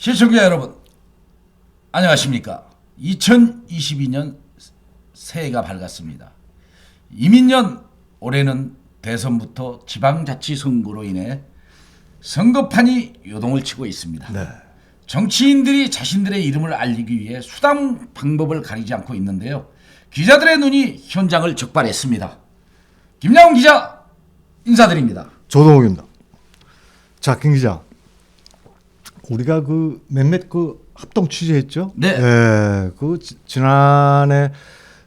시청자 여러분 안녕하십니까. 2022년 새해가 밝았습니다. 이민년 올해는 대선부터 지방자치선거로 인해 선거판이 요동을 치고 있습니다. 네. 정치인들이 자신들의 이름을 알리기 위해 수단 방법을 가리지 않고 있는데요. 기자들의 눈이 현장을 적발했습니다. 김양훈 기자 인사드립니다. 조동욱입니다. 자, 김 기자, 우리가 몇몇 합동 취재했죠? 네. 예, 지난해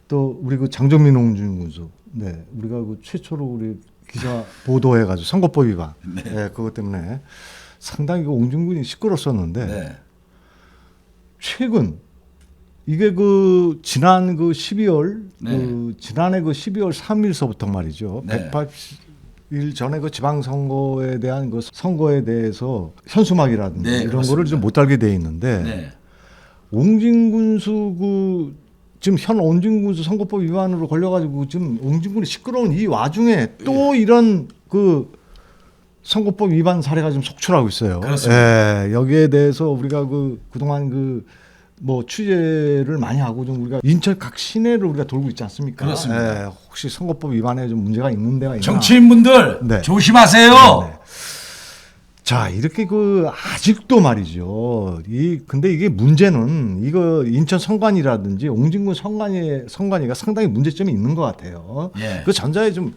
또 우리 장정민 홍준 군수, 네, 우리가 최초로 우리 기사 보도해가지고 선거법 위반, 네. 예, 그것 때문에 상당히 홍준 군이 시끄러웠었는데 네. 최근 이게 지난 12월 네. 지난해 12월 3일서부터 말이죠. 네. 180일 전에 선거에 대한 선거에 대해서 현수막이라든지 네, 이런 그렇습니다. 거를 좀 못 달게 돼 있는데 네. 옹진군수 지금 현 옹진군수 선거법 위반으로 걸려가지고 지금 옹진군이 시끄러운 이 와중에 또 이런 선거법 위반 사례가 좀 속출하고 있어요. 그렇습니다. 예, 여기에 대해서 우리가 그동안 취재를 많이 하고 좀 우리가 인천 각 시내를 우리가 돌고 있지 않습니까? 그렇습니다. 예, 혹시 선거법 위반에 좀 문제가 있는 데가 있나? 정치인분들 네. 조심하세요. 네. 자, 이렇게 아직도 말이죠. 근데 이게 문제는 인천 선관위라든지 옹진군 선관위가 상당히 문제점이 있는 것 같아요. 예. 전자에 좀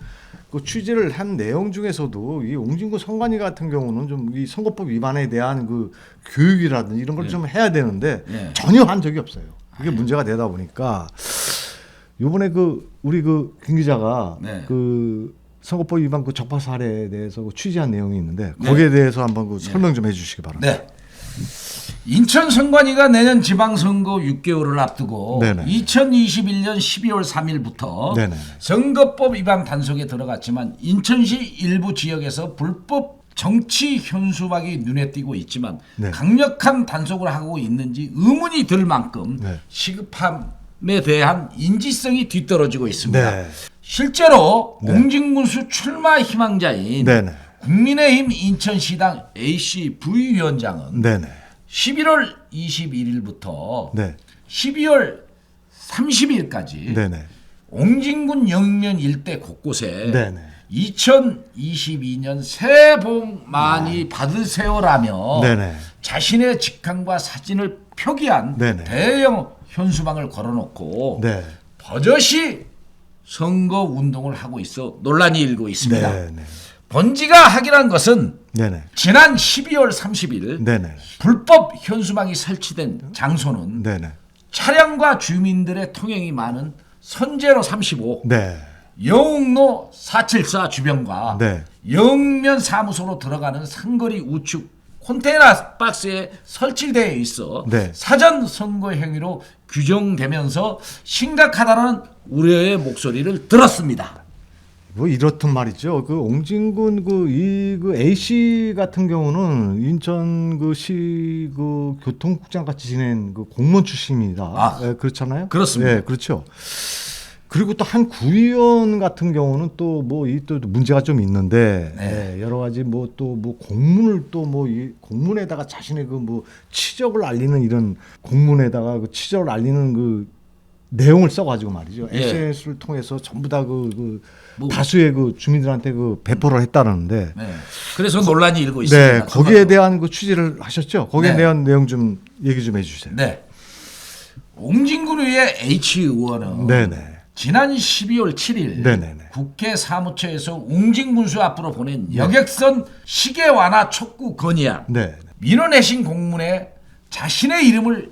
취재를 한 내용 중에서도 이 옹진군 선관위 같은 경우는 좀 이 선거법 위반에 대한 교육이라든지 이런 걸 좀 해야 되는데 예. 전혀 한 적이 없어요. 이게 문제가 되다 보니까 요번에 우리 김 기자가 네. 선거법 위반 적발 사례에 대해서 취재한 내용이 있는데 거기에 대해서 한번 설명 좀 해주시기 바랍니다. 네. 인천 선관위가 내년 지방선거 6개월을 앞두고 네네. 2021년 12월 3일부터 네네. 선거법 위반 단속에 들어갔지만 인천시 일부 지역에서 불법 정치 현수막이 눈에 띄고 있지만 네. 강력한 단속을 하고 있는지 의문이 들 만큼 네. 시급함에 대한 인지성이 뒤떨어지고 있습니다. 네. 실제로 네. 옹진군수 출마 희망자인 네네. 국민의힘 인천시당 A씨 부위원장은 네네. 11월 21일부터 네. 12월 30일까지 네네. 옹진군 영면 일대 곳곳에 네네. 2022년 새해 복 많이 받으세요라며 네네. 자신의 직함과 사진을 표기한 네네. 대형 현수막을 걸어놓고 네. 버젓이 선거 운동을 하고 있어 논란이 일고 있습니다. 네네. 번지가 확인한 것은 네네. 지난 12월 30일 네네. 불법 현수막이 설치된 장소는 네네. 차량과 주민들의 통행이 많은 선제로 35, 네. 영흥로 474 주변과 네. 영면 사무소로 들어가는 상거리 우측 컨테이너 박스에 설치되어 있어 네. 사전 선거 행위로 규정되면서 심각하다는 우려의 목소리를 들었습니다. 이렇든 말이죠. 옹진군 A 씨 같은 경우는 인천시 교통국장 같이 지낸 공무원 출신입니다. 아, 예, 그렇잖아요. 그렇습니다. 네, 그렇죠. 그리고 또 한 구의원 같은 경우는 또 문제가 좀 있는데 네. 예, 여러 가지 공문을 이 공문에다가 자신의 치적을 알리는 이런 공문에다가 치적을 알리는 내용을 써가지고 말이죠. 예. SNS를 통해서 전부 다 뭐. 다수의 주민들한테 배포를 했다는데. 네. 그래서 논란이 일고 있습니다. 네, 거기에 대한 취재를 하셨죠? 거기에 네. 대한 내용 좀 얘기 좀 해주세요. 네. 옹진군의 H 의원은 네네. 지난 12월 7일 네네네. 국회 사무처에서 옹진군수 앞으로 보낸 여객선 시계 완화 촉구 건의안 네. 민원회신 공문에 자신의 이름을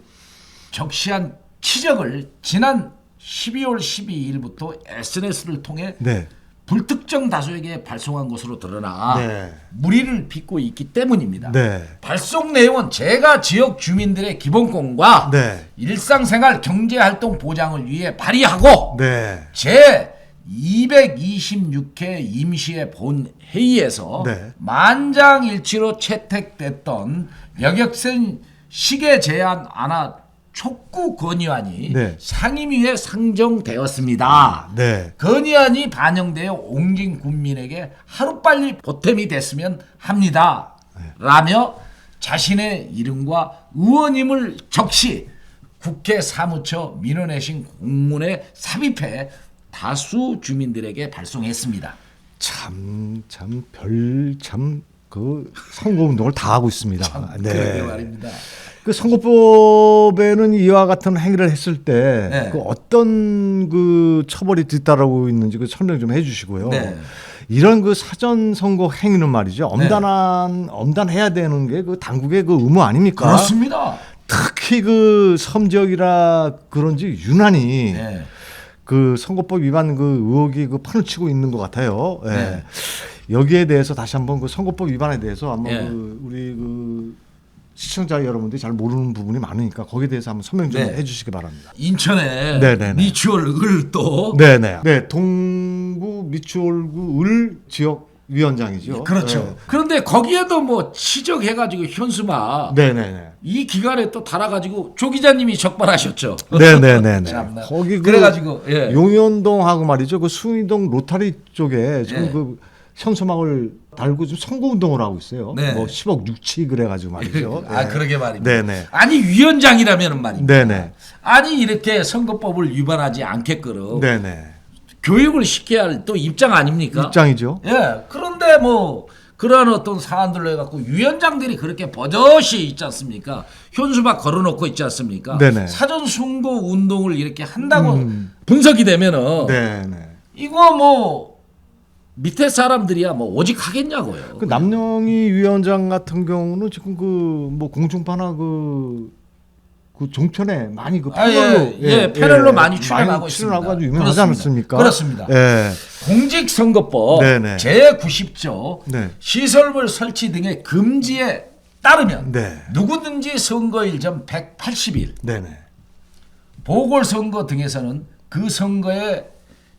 적시한 치적을 지난 12월 12일부터 SNS를 통해 네. 불특정 다수에게 발송한 것으로 드러나 네. 무리를 빚고 있기 때문입니다. 네. 발송 내용은 제가 지역 주민들의 기본권과 네. 일상생활 경제활동 보장을 위해 발의하고 네. 제 226회 임시회 본회의에서 네. 만장일치로 채택됐던 여객선 시계 제한 완화 촉구 건의안이 네. 상임위에 상정되었습니다. 네. 건의안이 반영되어 옹진 군민에게 하루빨리 보탬이 됐으면 합니다. 라며 자신의 이름과 의원임을 적시 국회 사무처 민원회신 공문에 삽입해 다수 주민들에게 발송했습니다. 그 선거운동을 다 하고 있습니다. 그러게 말입니다. 그 선거법에는 이와 같은 행위를 했을 때 네. 그 어떤 그 처벌이 뒤따르고 있는지 그 설명 좀 해주시고요. 네. 이런 그 사전 선거 행위는 말이죠. 엄단해야 되는 게 그 당국의 그 의무 아닙니까? 그렇습니다. 특히 그 섬지역이라 그런지 유난히 네. 그 선거법 위반 그 의혹이 그 판을 치고 있는 것 같아요. 예. 네. 여기에 대해서 다시 한번 그 선거법 위반에 대해서 한번 네. 그 우리 그 시청자 여러분들이 잘 모르는 부분이 많으니까 거기에 대해서 한번 설명 좀 네. 해주시기 바랍니다. 인천에 네네네. 미추홀 을도 네네. 네, 동구 미추홀구 을 지역 위원장이죠. 그렇죠. 그런데 거기에도 뭐 치적해가지고 현수막 네네네. 이 기간에 또 달아가지고 조 기자님이 적발하셨죠. 네네네네. 참나. 거기 그래가지고 예. 용현동하고 말이죠. 그 수의동 로타리 쪽에 지금 예. 그 현수막을 달고 지금 선거 운동을 하고 있어요. 네. 뭐 10억 육치 그래가지고 말이죠. 아 예. 그러게 말입니다. 네네. 아니 위원장이라면 말입니다. 네네. 아니 이렇게 선거법을 위반하지 않게끔 네네. 교육을 시켜야 할 또 입장 아닙니까? 입장이죠. 예. 그런데 뭐 그러한 어떤 사안들로 해갖고 위원장들이 그렇게 버젓이 있지 않습니까? 현수막 걸어놓고 있지 않습니까? 네네. 사전 선거 운동을 이렇게 한다고 분석이 되면은 네네. 이거 뭐 밑에 사람들이야 뭐 오직 하겠냐고요. 그 남영희 위원장 같은 경우는 지금 그 뭐 공중파나 그 종편에 많이 그 패널로 패널로 많이 출연하고 있습니다. 출연하고 아주 유명하지 그렇습니다. 않았습니까? 그렇습니다. 예. 공직선거법 네네. 제90조 네. 시설물 설치 등의 금지에 따르면 네. 누구든지 선거일 전 180일 네네. 보궐선거 등에서는 그 선거의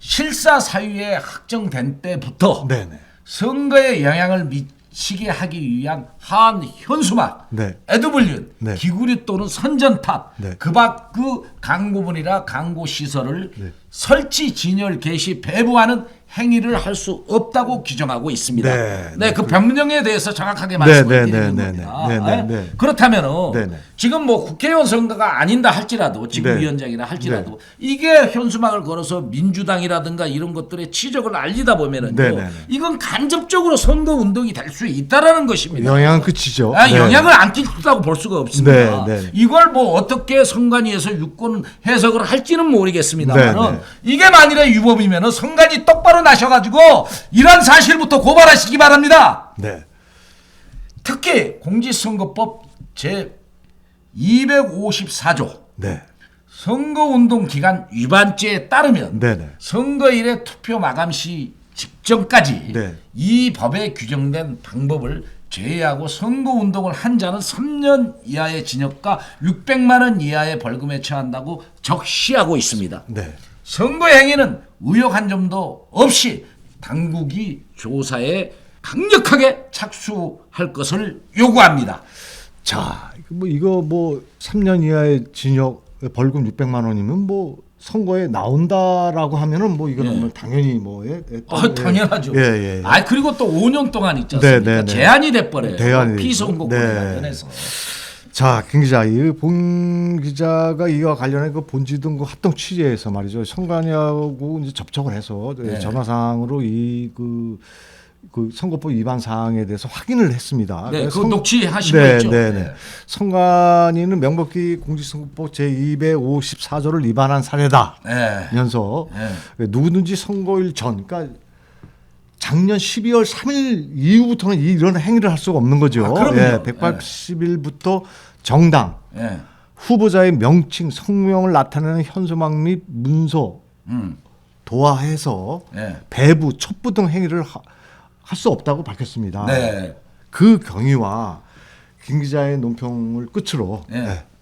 실사 사유에 확정된 때부터 네네. 선거에 영향을 미치게 하기 위한 한 현수막, 네. 에드블륜, 네. 기구류 또는 선전탑, 네. 그밖 그 광고문이나 광고 시설을 네. 설치, 진열, 게시, 배부하는 행위를 할 수 없다고 규정하고 있습니다. 네. 그 변경에 대해서 정확하게 말씀을 드리는 네. 겁니다. 네. 그렇다면은 네. 지금 뭐 국회의원 선거가 아닌다 할지라도 지금 네. 위원장이라 할지라도 이게 현수막을 걸어서 민주당이라든가 이런 것들의 치적을 알리다 보면은요, 네. 이건 간접적으로 선거 운동이 될 수 있다라는 것입니다. 영향은 끝이죠. 아, 네. 영향을 안 끼친다고 볼 수가 없습니다. 네. 이걸 뭐 어떻게 선관위에서 유권 해석을 할지는 모르겠습니다만은 네. 이게 만일에 유법이면은 선관위 똑바로 나셔가지고 이런 사실부터 고발하시기 바랍니다. 네. 특히 공직선거법 제 254조 네. 선거운동 기간 위반죄에 따르면 네네. 선거일의 투표 마감 시 직전까지 네. 이 법에 규정된 방법을 제외하고 선거운동을 한 자는 3년 이하의 징역과 600만 원 이하의 벌금에 처한다고 적시하고 있습니다. 네. 선거 행위는 의혹 한 점도 없이 당국이 조사에 강력하게 착수할 것을 요구합니다. 자, 이거 뭐 3년 이하의 징역, 벌금 600만 원이면 뭐 선거에 나온다라고 하면은 뭐 이거는 뭐 당연히 뭐 당연하죠. 예. 아 그리고 또 5년 동안 있지 않습니까? 네. 제한이 돼버려요. 제한이 피선거권에 네. 관련해서. 자, 김 기자, 이 본 기자가 이와 관련해 그 본지등 그 합동 취재에서 말이죠. 선관위하고 이제 접촉을 해서 네. 전화상으로 그 선거법 위반 사항에 대해서 확인을 했습니다. 네, 그래서 그 녹취하신 거 있죠. 네. 선관위는 명백히 공직선거법 제254조를 위반한 사례다면서 누구든지 선거일 전, 그러니까 작년 12월 3일 이후부터는 이런 행위를 할 수가 없는 거죠. 그럼요. 180일부터 정당 후보자의 명칭, 성명을 나타내는 현수막 및 문서 도화해서 배부, 첩부 등 행위를 할 수 없다고 밝혔습니다. 네. 그 경위와 김 기자의 논평을 끝으로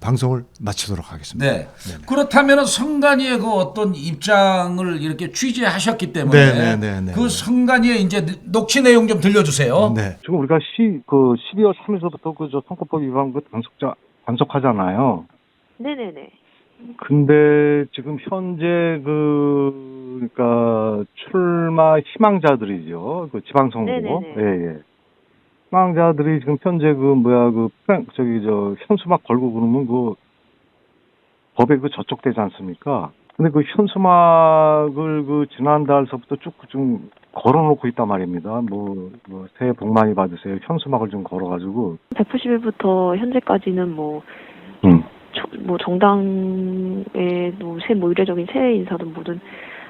방송을 마치도록 하겠습니다. 네. 그렇다면 선관위의 그 어떤 입장을 이렇게 취재하셨기 때문에 그 선관위의 이제 녹취 내용 좀 들려주세요. 네. 지금 우리가 12월 3일서부터 그 선거법 위반 그 단속하잖아요. 네네네. 근데 지금 현재 그러니까 출마 희망자들이죠. 그 지방선거고. 네네네. 예. 수강자들이 지금 현재 현수막 걸고 그러면 법에 저촉되지 않습니까? 근데 현수막을 지난달서부터 쭉 좀 걸어놓고 있단 말입니다. 새해 복 많이 받으세요. 현수막을 좀 걸어가지고. 190일부터 현재까지는 정당의 이례적인 새해 인사든 뭐든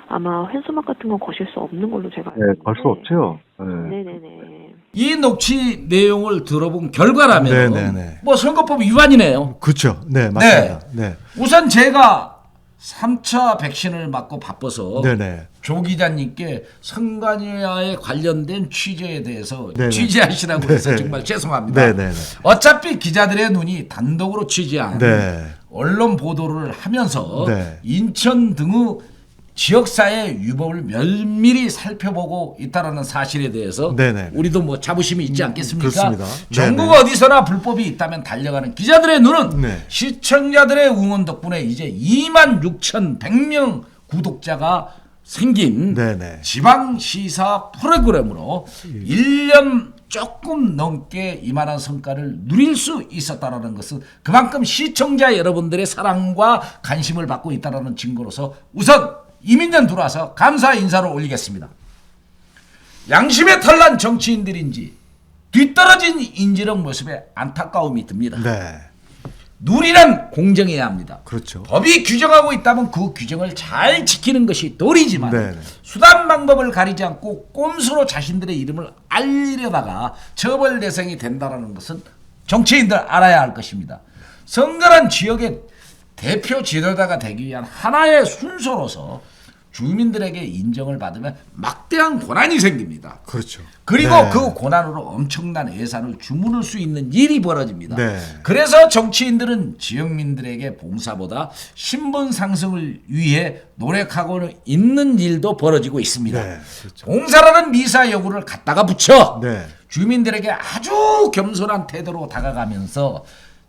아마 현수막 같은 건 거실 수 없는 걸로 제가 알고 있는데. 걸 수 없죠. 네네네. 이 녹취 내용을 들어본 결과라면 네네네. 선거법 위반이네요. 그렇죠. 네, 맞습니다. 네. 우선 제가 3차 백신을 맞고 바빠서 네네. 조 기자님께 선관위와에 관련된 취재에 대해서 네네. 취재하시라고 해서 네네. 정말 죄송합니다. 네네네. 어차피 기자들의 눈이 단독으로 취재한 네. 언론 보도를 하면서 네. 인천 등의 지역사회 유법을 면밀히 살펴보고 있다는 사실에 대해서 네네. 우리도 자부심이 있지 않겠습니까? 그렇습니다. 전국 네네. 어디서나 불법이 있다면 달려가는 기자들의 눈은 네. 시청자들의 응원 덕분에 이제 26,100명 구독자가 생긴 네네. 지방시사 프로그램으로 1년 조금 넘게 이만한 성과를 누릴 수 있었다는 것은 그만큼 시청자 여러분들의 사랑과 관심을 받고 있다는 증거로서 우선 이민년 들어와서 감사 인사를 올리겠습니다. 양심에 털난 정치인들인지 뒤떨어진 인지력 모습에 안타까움이 듭니다. 네. 누리란 공정해야 합니다. 그렇죠. 법이 규정하고 있다면 그 규정을 잘 지키는 것이 도리지만 네네. 수단 방법을 가리지 않고 꼼수로 자신들의 이름을 알리려다가 처벌 대상이 된다는 것은 정치인들 알아야 할 것입니다. 선거란 지역의 대표 지도자가 되기 위한 하나의 순서로서 주민들에게 인정을 받으면 막대한 권한이 생깁니다. 그렇죠. 그리고 네. 그 고난으로 엄청난 예산을 주문할 수 있는 일이 벌어집니다. 네. 그래서 정치인들은 지역민들에게 봉사보다 신분 상승을 위해 노력하고 있는 일도 벌어지고 있습니다. 네. 그렇죠. 봉사라는 미사 여구를 갖다가 붙여 네. 주민들에게 아주 겸손한 태도로 다가가면서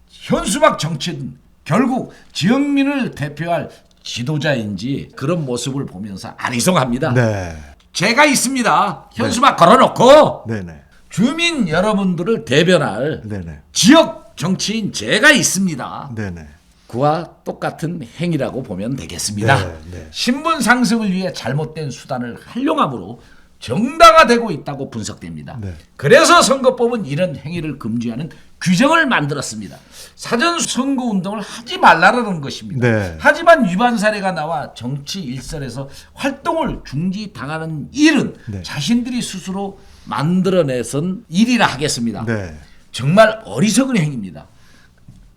현수막 정치는 결국 지역민을 대표할 지도자인지 그런 모습을 보면서 아리송합니다. 네. 제가 있습니다. 현수막 걸어놓고 네네. 주민 여러분들을 대변할 네네. 지역 정치인 제가 있습니다. 네네. 그와 똑같은 행위라고 보면 되겠습니다. 네, 네. 신분 상승을 위해 잘못된 수단을 활용함으로 정당화되고 있다고 분석됩니다. 네. 그래서 선거법은 이런 행위를 금지하는 규정을 만들었습니다. 사전 선거 운동을 하지 말라는 것입니다. 네. 하지만 위반 사례가 나와 정치 일선에서 활동을 중지당하는 일은 네. 자신들이 스스로 만들어내선 일이라 하겠습니다. 네. 정말 어리석은 행위입니다.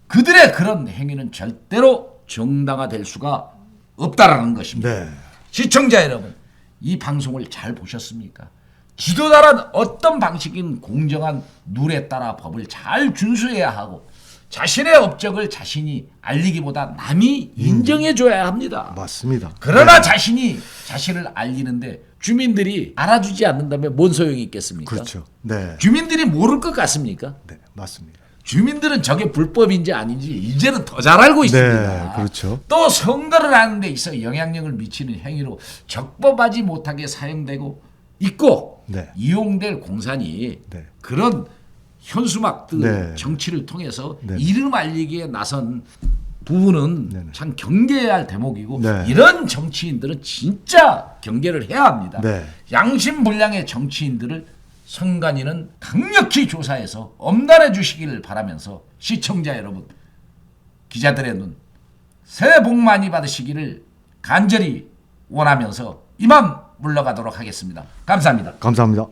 그들의 그런 행위는 절대로 정당화될 수가 없다라는 것입니다. 네. 시청자 여러분, 이 방송을 잘 보셨습니까? 지도자란 어떤 방식인 공정한 룰에 따라 법을 잘 준수해야 하고 자신의 업적을 자신이 알리기보다 남이 인정해줘야 합니다. 맞습니다. 그러나 네. 자신이 자신을 알리는데 주민들이 알아주지 않는다면 뭔 소용이 있겠습니까? 그렇죠. 네. 주민들이 모를 것 같습니까? 네. 맞습니다. 주민들은 저게 불법인지 아닌지 이제는 더 잘 알고 있습니다. 네. 그렇죠. 또 선거를 하는 데 있어 영향력을 미치는 행위로 적법하지 못하게 사용되고 있고 네. 이용될 공산이 네. 그런 현수막들 네. 정치를 통해서 네. 이름 알리기에 나선 부분은 네. 참 경계해야 할 대목이고 네. 이런 정치인들은 진짜 경계를 해야 합니다. 네. 양심불량의 정치인들을 선관위는 강력히 조사해서 엄단해 주시기를 바라면서 시청자 여러분, 기자들의 눈, 새해 복 많이 받으시기를 간절히 원하면서 이만 물러가도록 하겠습니다. 감사합니다. 감사합니다.